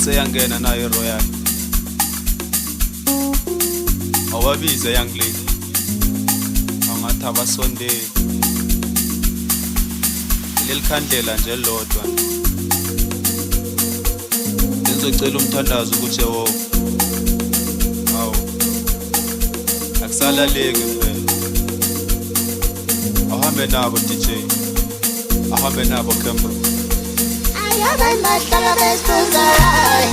Awuseyangena nayo iRoyal. Awabize young lady. Angathi abasondeli. Lelikhandlela nje lodwa. Ngizocela umthandazo ukuthi ewo. Awu. Akusalaleki phela. Ahambe nabo DJ. Ahambe nabo Kemba. Ayaban bahlala besibuza why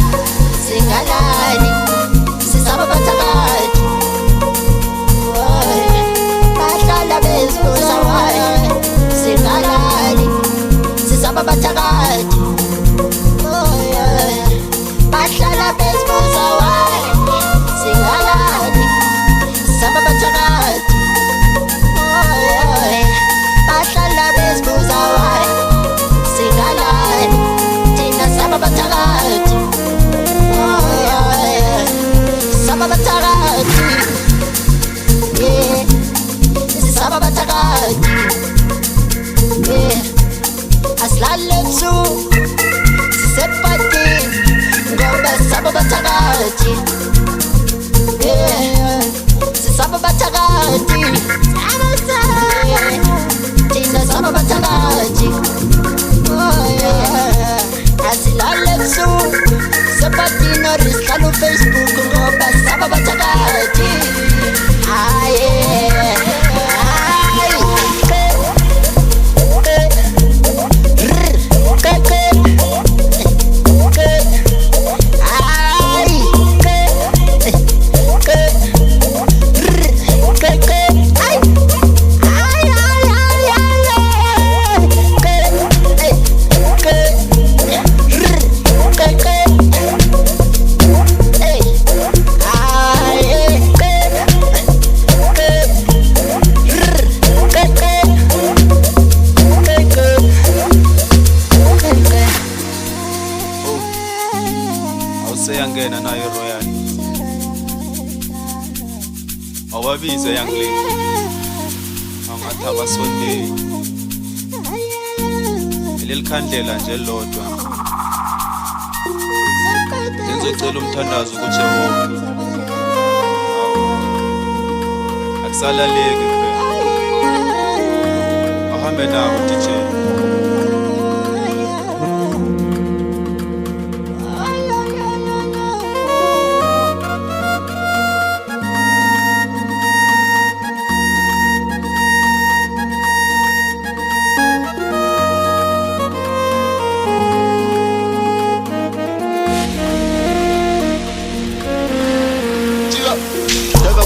singalali sisaba bathakathi bahlala besibuza why singalali sisaba bathakathi bahlala besibuza why singalali sisaba bathakathi bahlala besibuza why singalali Saba bathakathi Saba bathakathi Saba bathakathi Asilale ebusuku sisepatini ngoba saba bathakathi Sisaba bathakathi Thina saba bathakathi Asilale ebusuku sepatini or isihlala uFacebook ngoba saba bathakathi Awuseyangena nayo iRoyal. Awabize young lady. Angathi abasondeli. Lelikhandlela nje lodwa. Ngizocela umthandazo ukuthi ewo. Akusalaleki phela. Ahambe nabo DJ.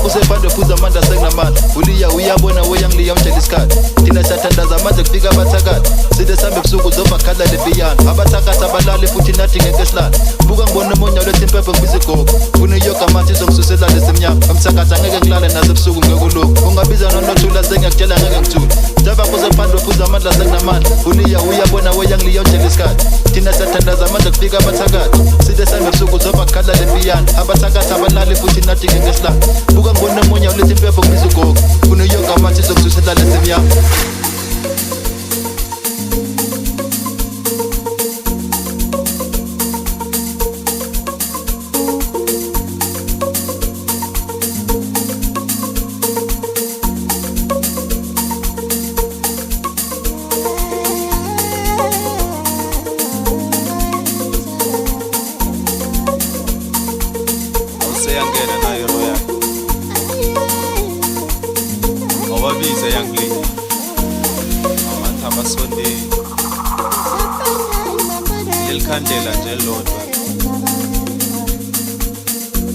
Kusefando fuza manda sengnamandla uliya uyabona woyangliya umtshela isikhathi thina siyathandaza amandla kufika abathakathi side sambe ebusuku zovakhala lebiyana abathakathi abalali futhi nathi ngeke silale buka ngibona umonya ulethi impepho ngibiza igogo kuniyoga amathi izongisusela lesimnyama umthakathi angeke ngilale nasebusuku ngekuloku ungabiza nonothula sengiyakutshela ngeke ngithule java kusefando fuza amandla sengnamandla uliya uyabona woyangliya umtshela isikhathi thina siyathandaza amandla kufika abathakathi side sambe ebusuku zovakhala lebiyana abathakathi abalali futhi nathi ngeke silale buka ngibona umonya ulethi impepho ngibiza igogo kuniyoga amathi izongisusela lesimnyama Awuseyangena nayo iRoyal. Awabize young lady. Angathi abasondeli. Lelikhandlela nje lodwa.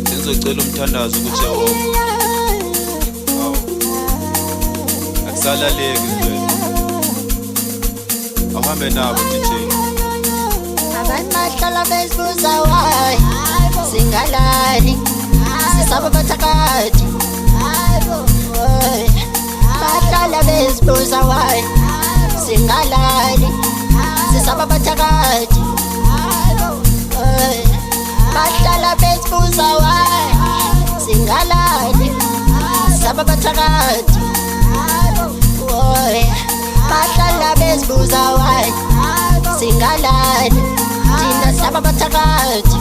Ngizocela umthandazo ukuthi ewo. Awu. Akusalaleki phela. Ahambe nabo DJ. Abantu bahlala besibuza why singalali sisaba bathakathi bahlala besibuza why singalali sisaba bathakathi bahlala besibuza why singalali sisaba bathakathi bahlala besibuza why singalali thina saba bathakathi